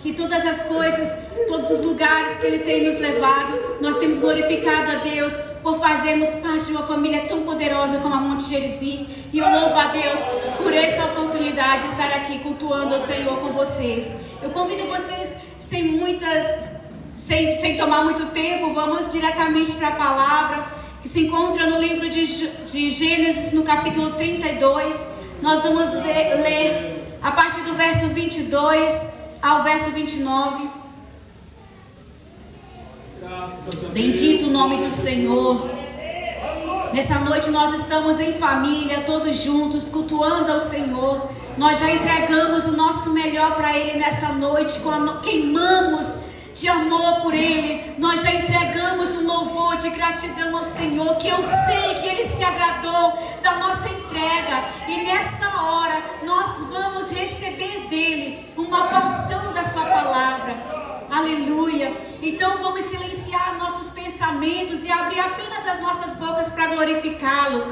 que todas as coisas, todos os lugares que Ele tem nos levado, nós temos glorificado a Deus por fazermos parte de uma família tão poderosa como a Monte Gerizim. E eu louvo a Deus por essa oportunidade de estar aqui cultuando o Senhor com vocês. Eu convido vocês, sem tomar muito tempo, vamos diretamente para a palavra que se encontra no livro de Gênesis, no capítulo 32. Nós vamos ler a partir do verso 22 ao verso 29. Bendito o nome do Senhor. Nessa noite nós estamos em família, todos juntos, cultuando ao Senhor. Nós já entregamos o nosso melhor para Ele nessa noite, queimamos de amor por Ele. Nós já entregamos um louvor de gratidão ao Senhor, que eu sei que Ele se agradou da nossa entrega. E nessa hora nós vamos receber dEle uma porção da sua palavra. Aleluia. Então vamos silenciar nossos pensamentos e abrir apenas as nossas bocas para glorificá-lo.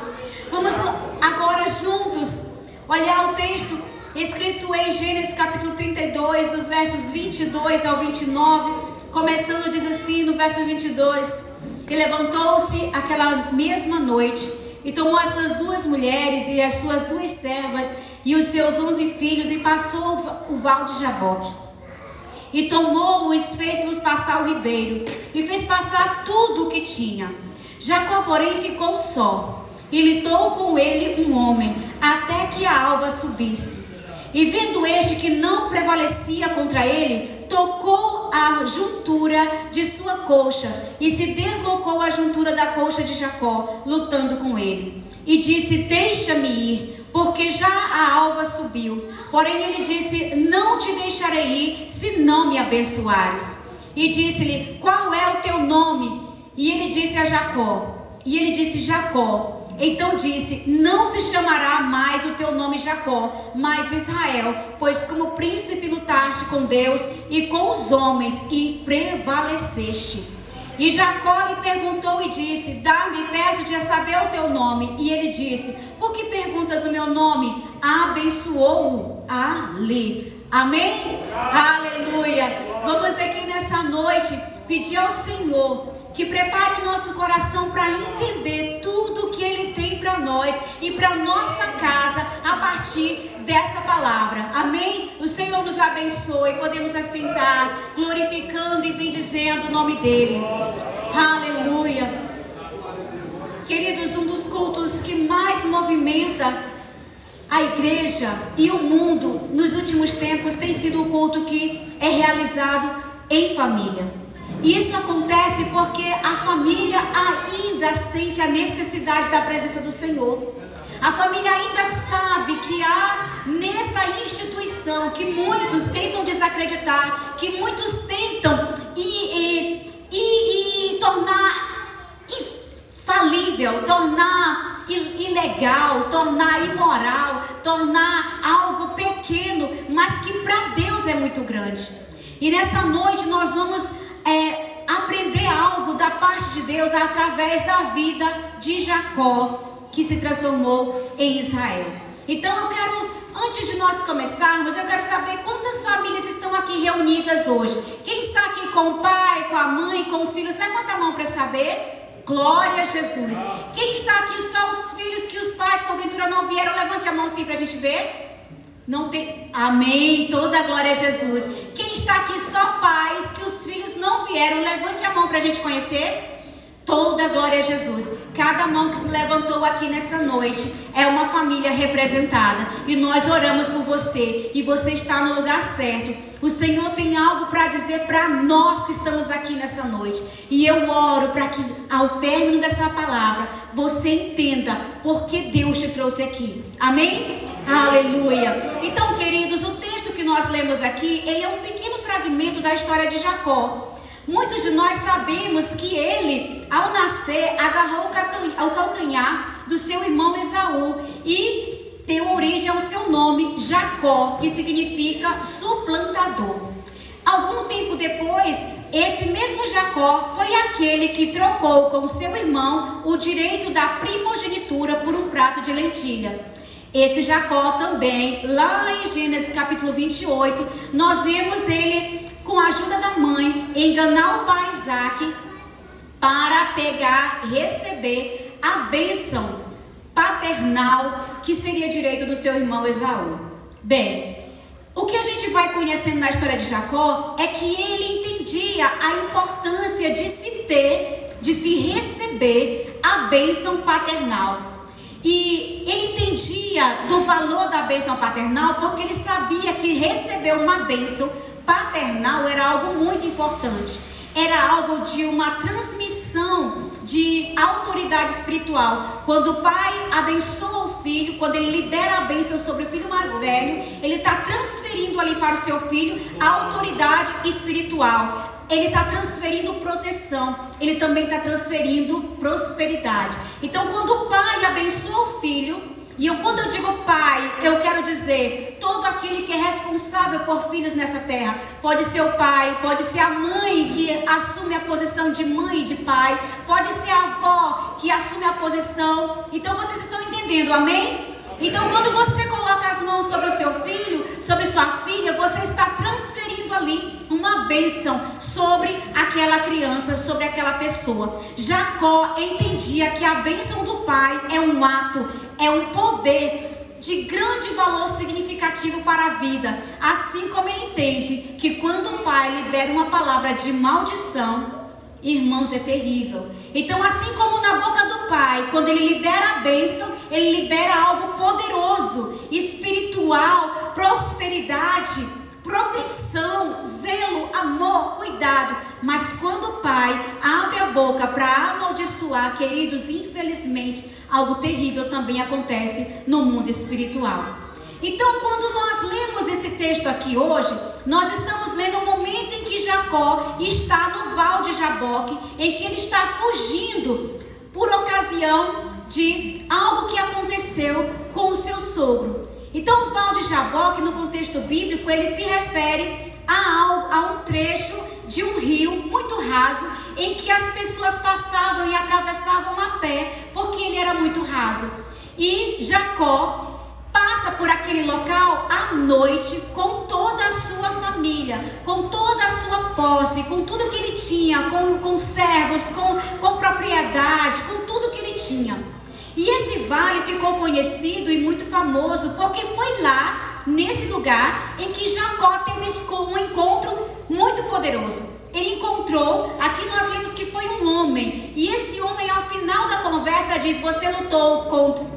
Vamos agora juntos olhar o texto escrito em Gênesis capítulo 32, dos versos 22 ao 29, começando, diz assim no verso 22: E levantou-se aquela mesma noite, e tomou as suas 2 mulheres e as suas 2 servas, e os seus 11 filhos, e passou o val de Jaboque. E tomou-os, fez-los passar o ribeiro, e fez passar tudo o que tinha. Jacó, porém, ficou só, e lutou com ele um homem, até que a alva subisse. E vendo este que não prevalecia contra ele, tocou a juntura de sua coxa, e se deslocou a juntura da coxa de Jacó, lutando com ele. E disse: Deixa-me ir, porque já a alva subiu. Porém ele disse: Não te deixarei ir, se não me abençoares. E disse-lhe: Qual é o teu nome? E ele disse a Jacó. E ele disse: Jacó. Então disse: Não se chamará mais o teu nome Jacó, mas Israel, pois como príncipe lutaste com Deus e com os homens, e prevaleceste. E Jacó lhe perguntou e disse: Dá-me, peço de saber o teu nome. E ele disse: Por que perguntas o meu nome? Abençoou-o ali. Amém? Aleluia. Vamos aqui nessa noite pedir ao Senhor que prepare o nosso coração para entender tudo que Ele tem para nós e para nossa casa a partir dessa palavra. Amém? O Senhor nos abençoe. Podemos assentar, glorificando e bendizendo o nome dEle. Aleluia. Queridos, um dos cultos que mais movimenta a igreja e o mundo nos últimos tempos tem sido o culto que é realizado em família. E isso acontece porque a família ainda sente a necessidade da presença do Senhor. A família ainda sabe que há nessa instituição que muitos tentam desacreditar, que muitos tentam tornar infalível, tornar ilegal, tornar imoral, tornar algo pequeno, mas que para Deus é muito grande. E nessa noite nós vamos aprender algo da parte de Deus através da vida de Jacó, que se transformou em Israel. Então eu quero, antes de nós começarmos, eu quero saber quantas famílias estão aqui reunidas hoje. Quem está aqui com o pai, com a mãe, com os filhos? Levanta a mão para saber. Glória a Jesus. Quem está aqui só os filhos que os pais porventura não vieram? Levante a mão sim para a gente ver. Não tem? Amém. Toda a glória a Jesus. Quem está aqui só pais que os filhos não vieram? Levante a mão para a gente conhecer. Toda a glória a Jesus. Cada mão que se levantou aqui nessa noite é uma família representada. E nós oramos por você. E você está no lugar certo. O Senhor tem algo para dizer para nós que estamos aqui nessa noite. E eu oro para que ao término dessa palavra você entenda por que Deus te trouxe aqui. Amém? Aleluia. Então, queridos, o texto que nós lemos aqui, ele é um pequeno fragmento da história de Jacó. Muitos de nós sabemos que ele, ao nascer, agarrou o calcanhar do seu irmão Esaú e deu origem ao seu nome Jacó, que significa suplantador. Algum tempo depois, esse mesmo Jacó foi aquele que trocou com o seu irmão o direito da primogenitura por um prato de lentilha. Esse Jacó também, lá em Gênesis capítulo 28, nós vemos ele ajuda da mãe, enganar o pai Isaac para receber a bênção paternal que seria direito do seu irmão Esaú. Bem, o que a gente vai conhecendo na história de Jacó é que ele entendia a importância de se receber a bênção paternal. E ele entendia do valor da bênção paternal porque ele sabia que receber uma bênção paternal era algo muito importante. Era algo de uma transmissão de autoridade espiritual. Quando o pai abençoa o filho, quando ele libera a bênção sobre o filho mais velho, ele está transferindo ali para o seu filho a autoridade espiritual. Ele está transferindo proteção, ele também está transferindo prosperidade. Então, quando o pai abençoa o filho, quando eu digo pai, eu quero dizer todo aquele que é responsável por filhos nessa terra. Pode ser o pai, pode ser a mãe que assume a posição de mãe e de pai, pode ser a avó que assume a posição. Então vocês estão entendendo, amém? Então quando você coloca as mãos sobre o seu filho, sobre sua filha, você está transferindo ali uma bênção sobre aquela criança, sobre aquela pessoa. Jacó entendia que a bênção do pai é um ato, é um poder de grande valor significativo para a vida. Assim como ele entende que quando o pai libera uma palavra de maldição, irmãos, é terrível. Então, assim como na boca do pai, quando ele libera a bênção, ele libera algo poderoso, espiritual, prosperidade, proteção, zelo, amor, cuidado. Mas quando o pai abre a boca para amaldiçoar, queridos, infelizmente, algo terrível também acontece no mundo espiritual. Então, quando nós lemos esse texto aqui hoje, nós estamos lendo o momento em que Jacó está no Val de Jaboque, em que ele está fugindo por ocasião de algo que aconteceu com o seu sogro. Então, o Val de Jaboque, no contexto bíblico, ele se refere a um trecho de um rio muito raso, em que as pessoas passavam e atravessavam a pé, porque ele era muito raso. E Jacó passa por aquele local à noite com toda a sua família, com toda a sua posse, com tudo que ele tinha, com servos, com propriedade, com tudo que ele tinha. E esse vale ficou conhecido e muito famoso porque foi lá, nesse lugar, em que Jacó teve um encontro muito poderoso. Ele encontrou, aqui nós lemos que foi um homem, e esse homem ao final da conversa diz: você lutou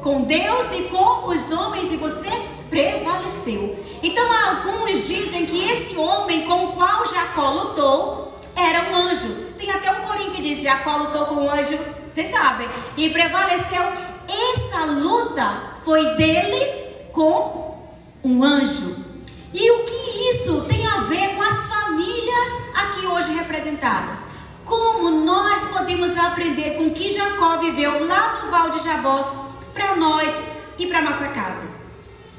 com Deus e com os homens e você prevaleceu. Então alguns dizem que esse homem com o qual Jacó lutou era um anjo. Tem até um corinho que diz: Jacó lutou com um anjo, vocês sabem, e prevaleceu. Essa luta foi dele com um anjo. E o que isso tem a ver com as famílias aqui hoje representadas? Como nós podemos aprender com o que Jacó viveu lá no Val de Jaboque para nós e para nossa casa?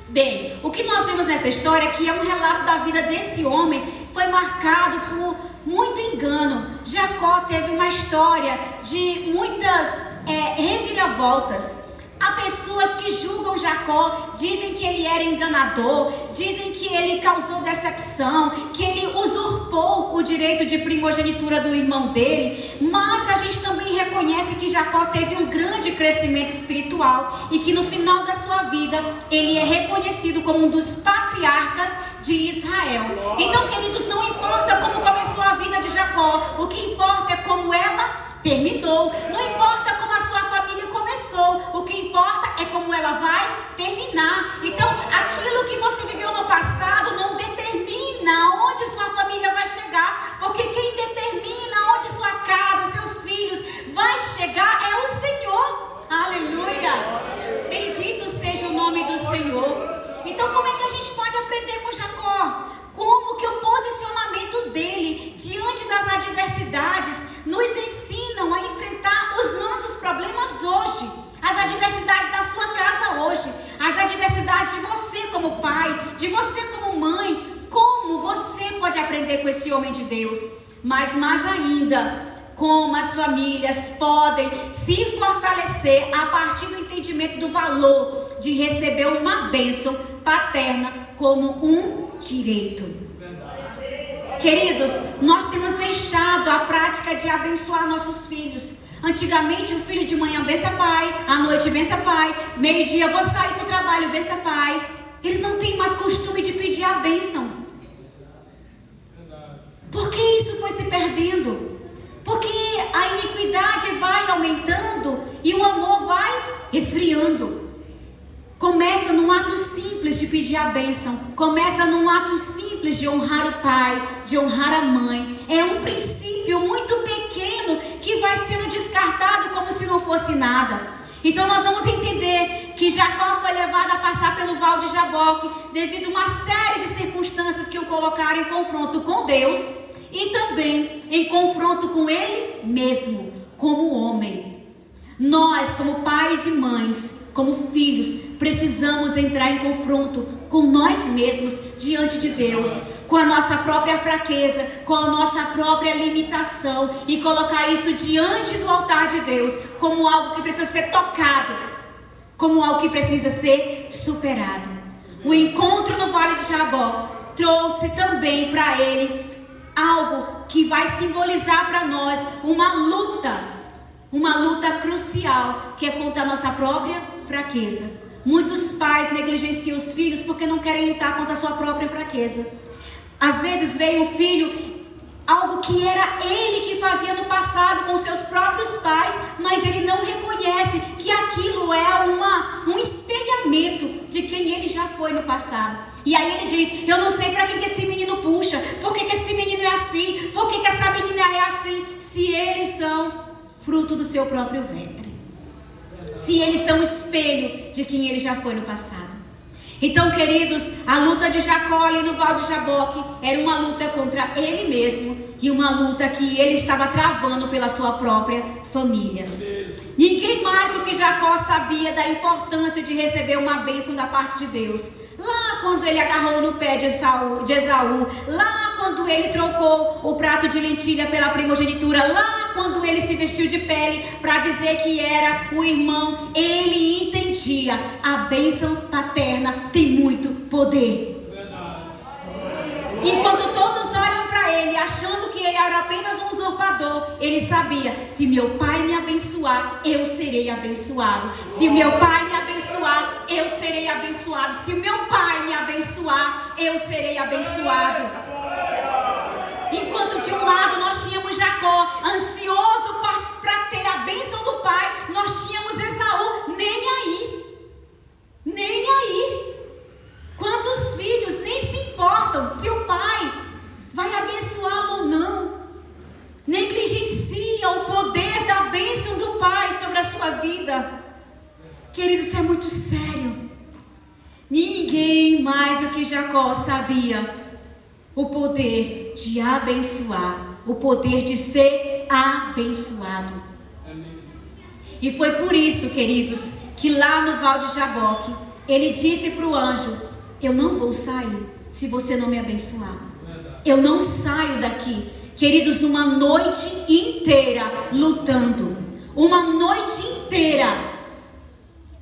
Bem, o que nós vemos nessa história, que é um relato da vida desse homem, foi marcado por muito engano. Jacó teve uma história de muitas reviravoltas. Há pessoas que julgam Jacó, dizem que ele era enganador, dizem que ele causou decepção, que ele usurpou o direito de primogenitura do irmão dele. Mas a gente também reconhece que Jacó teve um grande crescimento espiritual e que no final da sua vida ele é reconhecido como um dos patriarcas de Israel. Então, queridos, não importa como começou a vida de Jacó, o que importa é como ela terminou. Não importa como a sua família começou, o que importa é como ela vai terminar. Então, aquilo que você viveu no passado não determina onde sua família vai chegar, porque quem determina onde sua casa, seus filhos vai chegar é o Senhor. Aleluia! Bendito seja o nome do Senhor. Então, como é que a gente pode aprender com Jacó? Como que o posicionamento dele diante das adversidades nos ensinam a enfrentar os nossos problemas hoje, as adversidades da sua casa hoje, as adversidades de você como pai, de você como mãe. Como você pode aprender com esse homem de Deus? Mas mais ainda, como as famílias podem se fortalecer a partir do entendimento do valor de receber uma bênção paterna como um direito. Queridos, nós temos deixado a prática de abençoar nossos filhos. Antigamente o filho de manhã bença pai, à noite bença pai, meio-dia vou sair para o trabalho, bença pai. Eles não têm mais costume de pedir a bênção. Por que isso foi se perdendo? Porque a iniquidade vai aumentando e o amor vai esfriando. Começa num ato simples de pedir a bênção. Começa num ato simples de honrar o pai, de honrar a mãe. É um princípio muito pequeno que vai sendo descartado como se não fosse nada. Então nós vamos entender que Jacó foi levado a passar pelo Val de Jaboque devido a uma série de circunstâncias que o colocaram em confronto com Deus e também em confronto com ele mesmo, como homem. Nós, como pais e mães, como filhos, precisamos entrar em confronto com nós mesmos diante de Deus, com a nossa própria fraqueza, com a nossa própria limitação e colocar isso diante do altar de Deus como algo que precisa ser tocado, como algo que precisa ser superado. O encontro no Vale de Jabó trouxe também para ele algo que vai simbolizar para nós uma luta crucial, que é contra a nossa própria fraqueza. Muitos pais negligenciam os filhos porque não querem lutar contra a sua própria fraqueza. Às vezes veio o filho, algo que era ele que fazia no passado com seus próprios pais, mas ele não reconhece que aquilo é um espelhamento de quem ele já foi no passado. E aí ele diz, eu não sei para que esse menino puxa, por que esse menino é assim, por que essa menina é assim, se eles são fruto do seu próprio ventre. Se eles são espelho de quem ele já foi no passado. Então, queridos, a luta de Jacó ali no Val de Jaboque era uma luta contra ele mesmo e uma luta que ele estava travando pela sua própria família. Ninguém mais do que Jacó sabia da importância de receber uma bênção da parte de Deus. Lá quando ele agarrou no pé de Esaú, lá quando ele trocou o prato de lentilha pela primogenitura, lá quando ele se vestiu de pele para dizer que era o irmão, ele entendia, a bênção paterna tem muito poder. Enquanto todos olham para ele achando que ele era apenas um usurpador, ele sabia, se meu pai me abençoar, eu serei abençoado. Se meu pai me abençoar, eu serei abençoado. Se o meu pai me abençoar, eu serei abençoado. Enquanto de um lado nós tínhamos Jacó, ansioso para ter a bênção do pai, nós tínhamos Esaú, nem aí. Nem aí. Quantos filhos nem se importam se o pai vai abençoá-lo ou não. Negligencia o poder da bênção do pai sobre a sua vida. Querido, isso é muito sério. Ninguém mais do que Jacó sabia o poder de abençoar, o poder de ser abençoado. E foi por isso, queridos, que lá no Val de Jaboque, ele disse para o anjo, eu não vou sair se você não me abençoar. Eu não saio daqui. Queridos, uma noite inteira lutando, uma noite inteira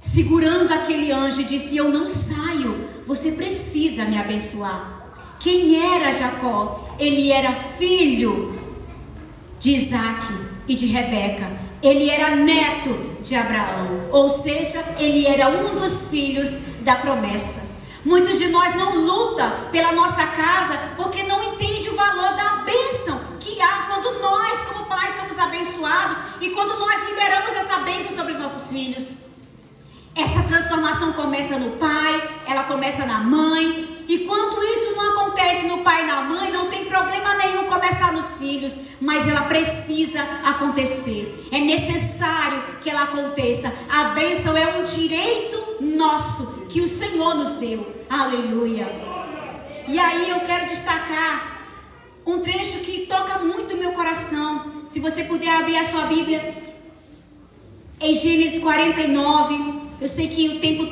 segurando aquele anjo e disse, eu não saio, você precisa me abençoar. Quem era Jacó? Ele era filho de Isaac e de Rebeca. Ele era neto de Abraão, ou seja, ele era um dos filhos da promessa. Muitos de nós não lutam pela nossa casa porque não entendem o valor da bênção que há quando nós, como pais, somos abençoados e quando nós liberamos essa bênção sobre os nossos filhos. Essa transformação começa no pai, ela começa na mãe, e quando isso não acontece no pai e na mãe, não tem problema nenhum começar nos filhos, mas ela precisa acontecer. É necessário que ela aconteça. A bênção é um direito nosso que o Senhor nos deu. Aleluia. E aí eu quero destacar um trecho que toca muito o meu coração. Se você puder abrir a sua Bíblia em Gênesis 49. Eu sei que o tempo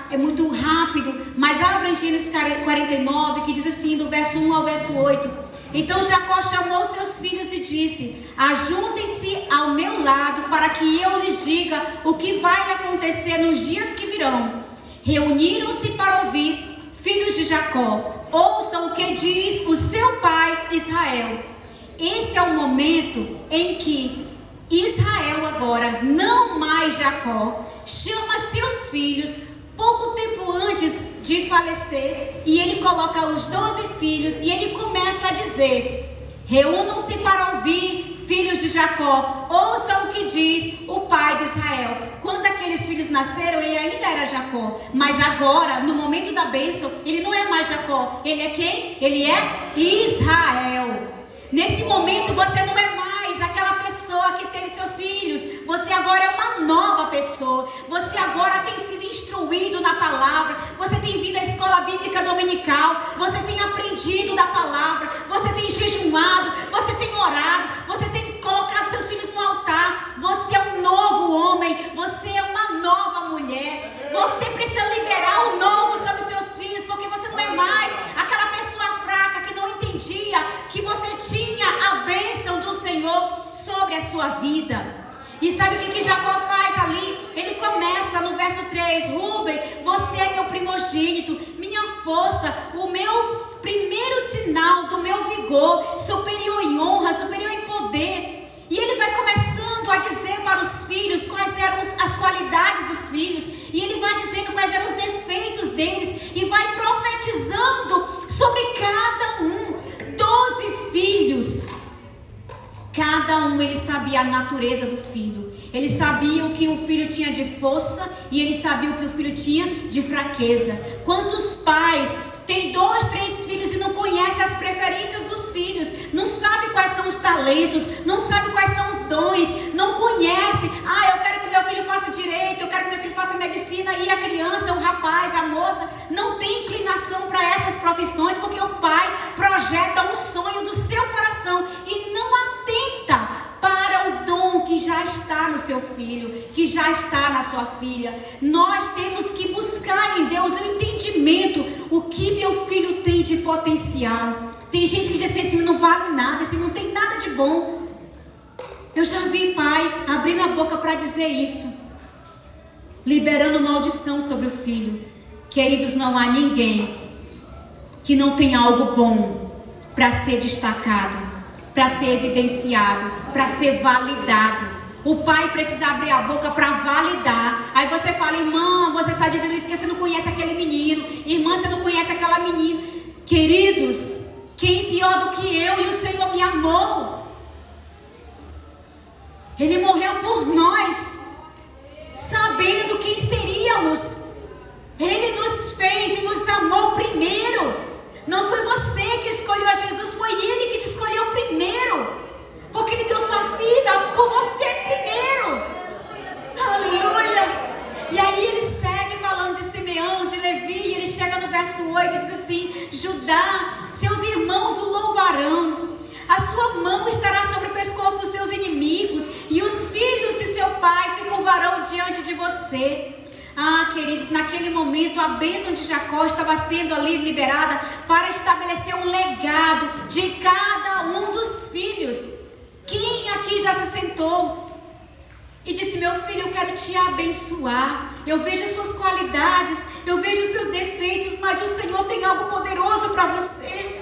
é muito rápido, mas abra em Gênesis 49, que diz assim, do verso 1 ao verso 8. Então Jacó chamou seus filhos e disse, ajuntem-se ao meu lado para que eu lhes diga o que vai acontecer nos dias que virão. Reuniram-se para ouvir, filhos de Jacó, ouçam o que diz o seu pai Israel. Esse é o momento em que Israel agora, não mais Jacó, chama seus filhos pouco tempo antes de falecer, e ele coloca os 12 filhos e ele começa a dizer: reúnam-se para ouvir, filhos de Jacó, ouçam o que diz o pai de Israel. Quando aqueles filhos nasceram, ele ainda era Jacó, mas agora, no momento da bênção, ele não é mais Jacó. Ele é quem? Ele é Israel. Nesse momento você não é mais aquela pessoa que teve seus filhos. Você agora é uma nova pessoa. Você agora tem sido instruído na palavra. Você tem vindo à escola bíblica dominical. Você tem aprendido da palavra. Você tem jejuado. Você tem orado. Você tem colocado seus filhos no altar. Você é um novo homem. Você é uma nova mulher. Você precisa liberar o novo sobre os seus filhos, porque você não é mais aquela pessoa fraca que não entendia que você tinha a bênção do Senhor sobre a sua vida. E sabe o que Jacó faz ali? Ele começa no verso 3: Rúben, você é meu primogênito, minha força, o meu primeiro sinal do meu vigor, superior em honra, superior em poder. E ele vai começando a dizer para os filhos quais eram as qualidades dos filhos, e ele vai dizendo quais eram os defeitos deles, e vai profetizando sobre cada um. 12 filhos. Cada um ele sabia a natureza do filho. Ele sabia o que o filho tinha de força e ele sabia o que o filho tinha de fraqueza. Quantos pais têm 2, 3 filhos e não conhecem as preferências dos filhos? Não sabe quais são os talentos, não sabe quais são os dons, não conhece. Eu quero que meu filho faça direito, eu quero que meu filho faça medicina, e a criança, o rapaz, a moça não tem inclinação para essas profissões, porque o pai projeta um sonho do seu coração e não atenta para o dom que já está no seu filho, que já está na sua filha. Nós temos que buscar em Deus o entendimento, o que meu filho tem de potencial. Tem gente que diz assim: esse não vale nada, esse não tem nada de bom. Eu já vi pai abrindo a boca para dizer isso, liberando maldição sobre o filho. Queridos, não há ninguém que não tenha algo bom para ser destacado, para ser evidenciado, para ser validado. O pai precisa abrir a boca para validar. Aí você fala: irmã, você está dizendo isso porque você não conhece aquele menino. Irmã, você não conhece aquela menina. Queridos, quem pior do que eu? E o Senhor me amou. Ele morreu por nós, sabendo quem seríamos. Ele nos fez e nos amou primeiro. Não foi você que escolheu a Jesus, foi Ele que te escolheu primeiro, porque Ele deu sua vida por você primeiro. Aleluia! E aí ele segue falando de Simeão, de Levi, e ele chega no verso 8 e diz assim: Judá, seus irmãos o louvarão, a sua mão estará sobre o pescoço dos seus inimigos, e os filhos de seu pai se curvarão diante de você. Queridos, naquele momento a bênção de Jacó estava sendo ali liberada para estabelecer um legado de cada um dos filhos. Quem aqui já se sentou e disse: meu filho, eu quero te abençoar, eu vejo as suas qualidades, eu vejo os seus defeitos, mas o Senhor tem algo poderoso para você.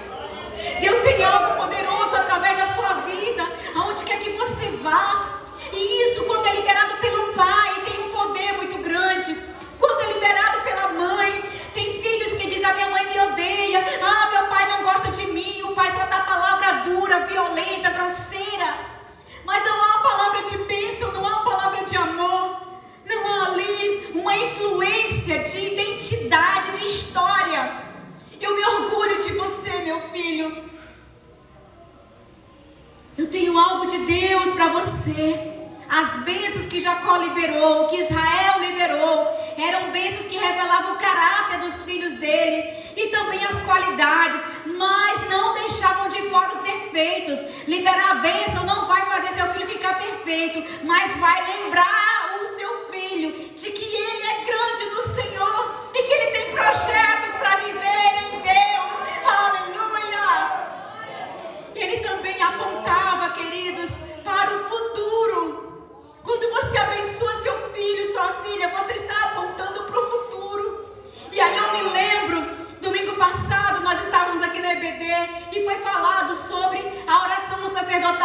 Deus tem algo poderoso através da sua vida, aonde quer que você vá. E isso, quando é liberado pelo pai, tem um poder muito grande. Quando é liberado pela mãe, tem filhos que dizem: a minha mãe me odeia, meu pai não gosta de mim. O pai só dá palavra dura, violenta, grosseira. Mas não há uma palavra de bênção, não há uma palavra de amor. Não há ali uma influência de identidade, de história. Eu me orgulho de você, meu filho. Eu tenho algo de Deus para você. As bênçãos que Jacó liberou, que Israel liberou, eram bênçãos que revelavam o caráter dos filhos dele e também as qualidades, mas não deixavam de fora os defeitos. Liberar a bênção não vai fazer seu filho ficar perfeito, mas vai lembrar o seu filho de que ele é grande no Senhor e que ele tem projetos para viver em Deus. Aleluia! Ele também apontava, queridos, para o futuro. Quando você abençoa seu filho, sua filha, você está apontando para o futuro. E aí eu me lembro, domingo passado nós estávamos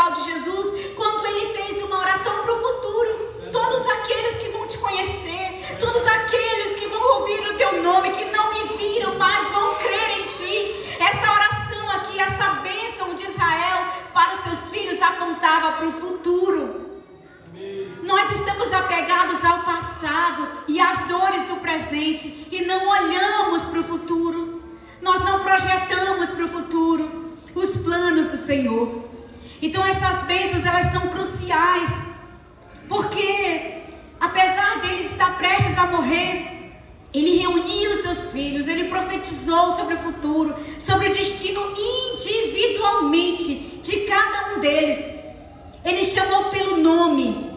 espiritual de Jesus, quando ele fez uma oração para o futuro. Todos aqueles que vão te conhecer, todos aqueles que vão ouvir o teu nome, que não me viram, mas vão crer em ti. Essa oração aqui, essa bênção de Israel para os seus filhos apontava para o futuro. Nós estamos apegados ao passado e às dores do presente e não olhamos para o futuro. Nós não projetamos para o futuro os planos do Senhor. Então essas bênçãos, elas são cruciais, porque apesar dele estar prestes a morrer, ele reuniu os seus filhos, ele profetizou sobre o futuro, sobre o destino individualmente de cada um deles. Ele chamou pelo nome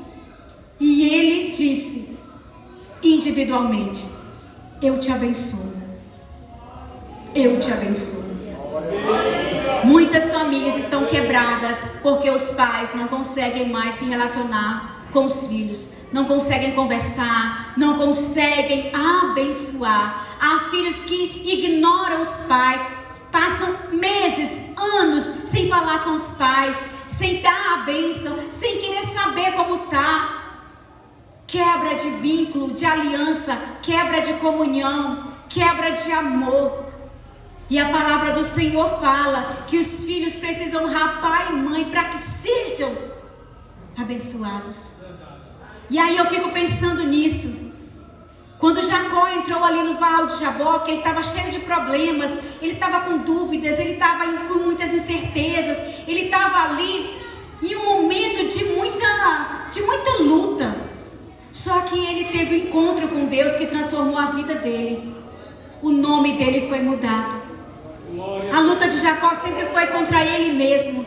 e ele disse individualmente: eu te abençoo, eu te abençoo. Muitas famílias estão quebradas porque os pais não conseguem mais se relacionar com os filhos, não conseguem conversar, não conseguem abençoar. Há filhos que ignoram os pais, passam meses, anos sem falar com os pais, sem dar a bênção, sem querer saber como está. Quebra de vínculo, de aliança, quebra de comunhão, quebra de amor. E a palavra do Senhor fala que os filhos precisam honrar pai e mãe para que sejam abençoados. E aí eu fico pensando nisso. Quando Jacó entrou ali no Val de Jaboque, ele estava cheio de problemas, ele estava com dúvidas, ele estava com muitas incertezas, ele estava ali em um momento de muita luta. Só que ele teve um encontro com Deus que transformou a vida dele. O nome dele foi mudado. A luta de Jacó sempre foi contra ele mesmo,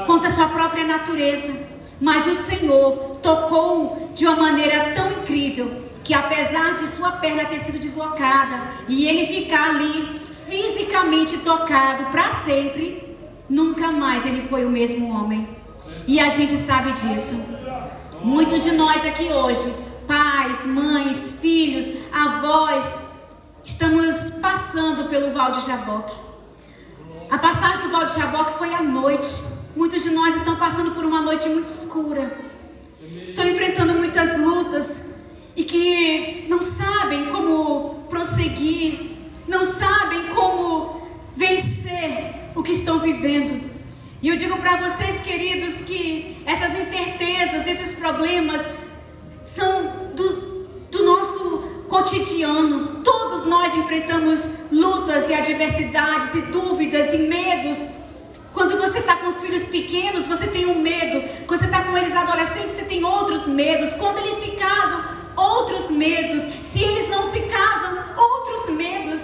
contra a sua própria natureza. Mas o Senhor tocou de uma maneira tão incrível que, apesar de sua perna ter sido deslocada e ele ficar ali fisicamente tocado para sempre, nunca mais ele foi o mesmo homem. E a gente sabe disso. Muitos de nós aqui hoje, pais, mães, filhos, avós, estamos passando pelo Val de Jaboque. A passagem do Val de Jaboque foi à noite. Muitos de nós estão passando por uma noite muito escura. Estão enfrentando muitas lutas e que não sabem como prosseguir, não sabem como vencer o que estão vivendo. E eu digo para vocês, queridos, que essas incertezas, esses problemas são do nosso cotidiano. Todos nós enfrentamos lutas e adversidades e dúvidas e medos. Quando você está com os filhos pequenos, você tem um medo. Quando você está com eles adolescentes, você tem outros medos. Quando eles se casam, outros medos. Se eles não se casam, outros medos.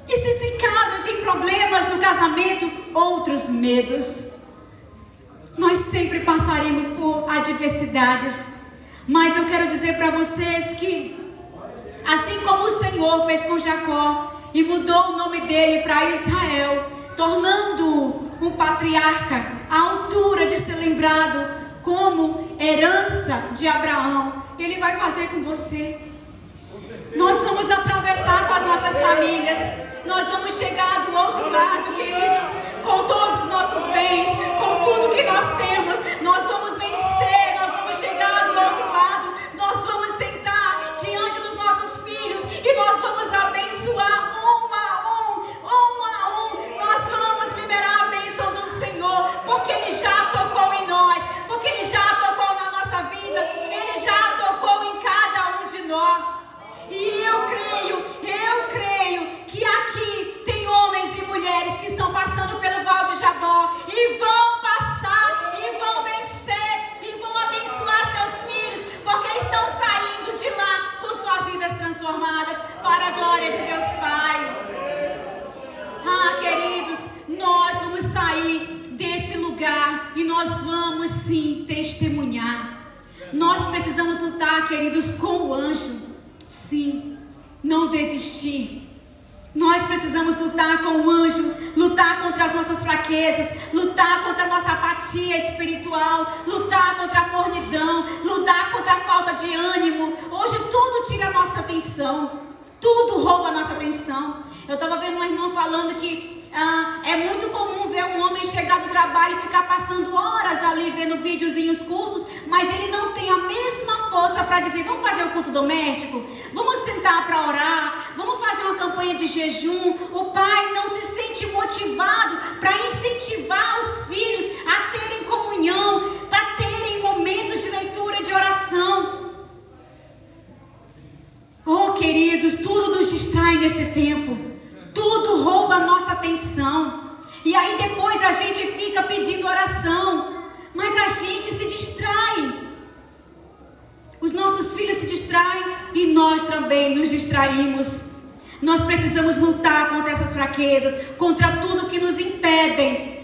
E se se casam e tem problemas no casamento, outros medos. Nós sempre passaremos por adversidades. Mas eu quero dizer para vocês que, assim como o Senhor fez com Jacó e mudou o nome dele para Israel, tornando-o um patriarca à altura de ser lembrado como herança de Abraão, ele vai fazer com você. Nós vamos atravessar com as nossas famílias, nós vamos chegar do outro lado, queridos, com todos os nossos bens, com tudo que nós temos. Nós vamos vencer, nós vamos chegar do outro lado, nós vamos sentar diante dos nossos filhos e nós vamos abençoar um a um. Nós vamos liberar a bênção do Senhor, porque Ele já tocou em nós, porque Ele já tocou na nossa vida, Ele já tocou em cada um de nós. E eu creio que aqui tem homens e mulheres que estão passando pelo Val de Jabó e vão passar, e vão vencer, e vão abençoar seus filhos, porque estão saindo de lá com suas vidas transformadas para a glória de Deus Pai. Queridos, nós vamos sair desse lugar e nós vamos sim testemunhar. Nós precisamos lutar, queridos, com o anjo. Sim, não desistir. Nós precisamos lutar com o anjo, lutar contra as nossas fraquezas, lutar contra a nossa apatia espiritual, lutar contra a mornidão, lutar contra a falta de ânimo. Hoje tudo tira a nossa atenção, tudo rouba a nossa atenção. Eu estava vendo uma irmã falando que é muito comum ver um homem chegar do trabalho e ficar passando horas fazendo videozinhos curtos, mas ele não tem a mesma força para dizer: vamos fazer o culto doméstico, vamos sentar para orar, vamos fazer uma campanha de jejum. O pai não se sente motivado para incentivar os filhos a terem comunhão, para terem momentos de leitura, de oração. Oh, queridos, tudo nos distrai nesse tempo, tudo rouba a nossa atenção. E aí depois a gente fica pedindo oração, mas a gente se distrai. Os nossos filhos se distraem e nós também nos distraímos. Nós precisamos lutar contra essas fraquezas, contra tudo que nos impedem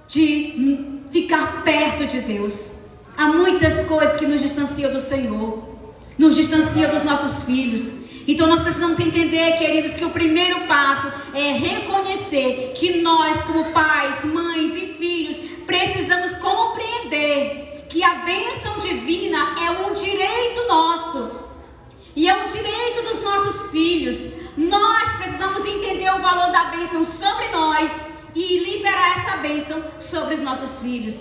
de ficar perto de Deus. Há muitas coisas que nos distanciam do Senhor, nos distanciam dos nossos filhos. Então nós precisamos entender, queridos, que o primeiro passo é reconhecer que nós, como pais, mães e filhos, precisamos compreender que a bênção divina é um direito nosso e é um direito dos nossos filhos. Nós precisamos entender o valor da bênção sobre nós e liberar essa bênção sobre os nossos filhos.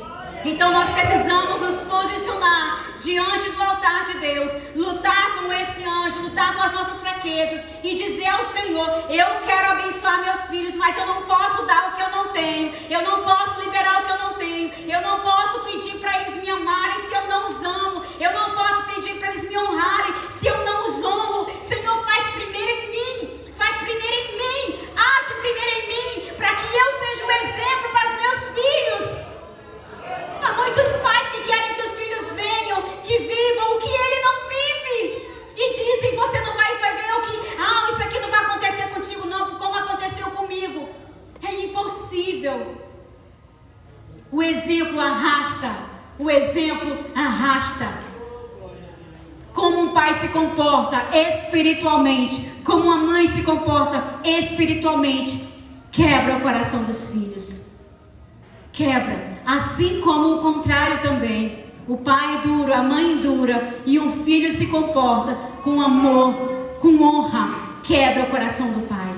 Então nós precisamos nos posicionar diante do altar de Deus, lutar com esse anjo, lutar com as nossas fraquezas e dizer ao Senhor: eu quero abençoar meus filhos, mas eu não posso dar o que eu não tenho, eu não posso liberar o que eu não tenho, eu não posso pedir para eles me amarem se eu não os amo, eu não posso pedir para eles me honrarem se eu não os honro. Senhor, faz primeiro em mim, faz primeiro em mim, age primeiro em mim, para que eu seja um exemplo para os meus filhos. Há muitos pais que querem que os filhos venham, que vivam o que ele não vive. E dizem: você não vai ver o que... isso aqui não vai acontecer contigo não, como aconteceu comigo. É impossível. O exemplo arrasta. O exemplo arrasta. Como um pai se comporta espiritualmente, como uma mãe se comporta espiritualmente, quebra o coração dos filhos. Quebra. Assim como o contrário também. O pai duro, a mãe dura e um filho se comporta com amor, com honra, quebra o coração do pai.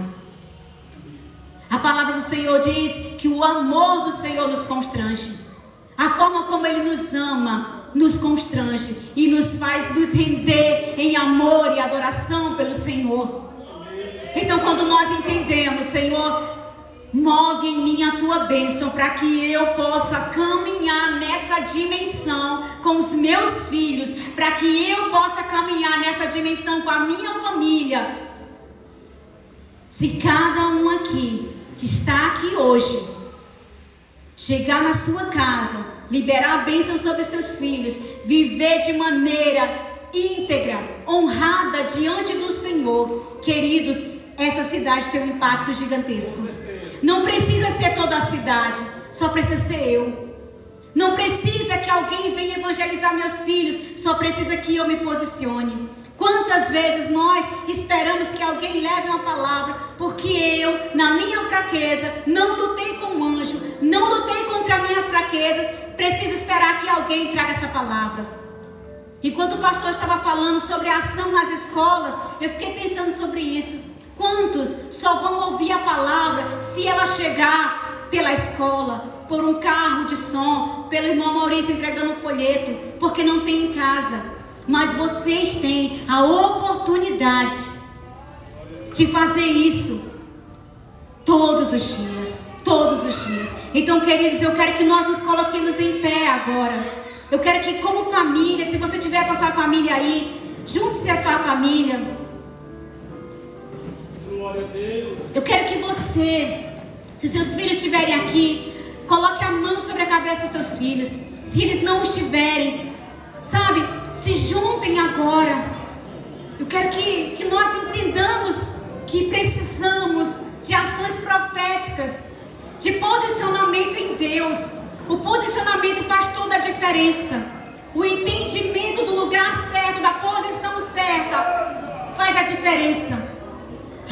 A palavra do Senhor diz que o amor do Senhor nos constrange. A forma como Ele nos ama nos constrange e nos faz nos render em amor e adoração pelo Senhor. Então, quando nós entendemos: Senhor, move em mim a tua bênção para que eu possa caminhar nessa dimensão com os meus filhos, para que eu possa caminhar nessa dimensão com a minha família. Se cada um aqui, que está aqui hoje, chegar na sua casa, liberar a bênção sobre os seus filhos, viver de maneira íntegra, honrada diante do Senhor, queridos, essa cidade tem um impacto gigantesco. Não precisa ser toda a cidade, só precisa ser eu. Não precisa que alguém venha evangelizar meus filhos, só precisa que eu me posicione. Quantas vezes nós esperamos que alguém leve uma palavra, porque eu, na minha fraqueza, não lutei com o anjo, não lutei contra minhas fraquezas, preciso esperar que alguém traga essa palavra. Enquanto o pastor estava falando sobre a ação nas escolas, eu fiquei pensando sobre isso. Quantos só vão ouvir a palavra se ela chegar pela escola, por um carro de som, pelo irmão Maurício entregando um folheto, porque não tem em casa. Mas vocês têm a oportunidade de fazer isso todos os dias, todos os dias. Então, queridos, eu quero que nós nos coloquemos em pé agora. Eu quero que, como família, se você tiver com a sua família aí, junte-se à sua família. Eu quero que você, se seus filhos estiverem aqui, coloque a mão sobre a cabeça dos seus filhos. Se eles não estiverem, sabe, se juntem agora. Eu quero que nós entendamos que precisamos de ações proféticas, de posicionamento em Deus. O posicionamento faz toda a diferença. O entendimento do lugar certo, da posição certa, faz a diferença.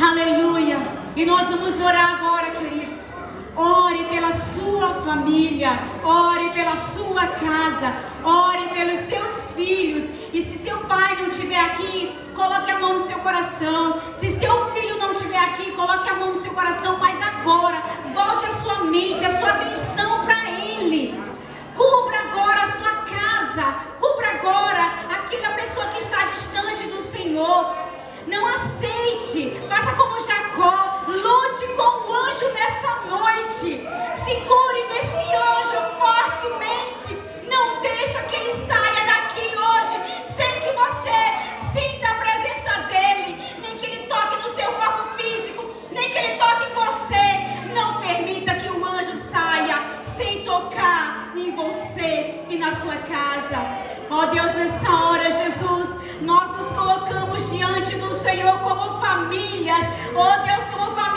Aleluia. E nós vamos orar agora, queridos. Ore pela sua família, ore pela sua casa, ore pelos seus filhos. E se seu pai não estiver aqui, coloque a mão no seu coração. Se seu filho não estiver aqui, coloque a mão no seu coração. Mas agora, volte a sua mente, a sua atenção para ele. Cubra na sua casa. Ó Deus, nessa hora, Jesus, nós nos colocamos diante do Senhor como famílias. Ó Deus, como famílias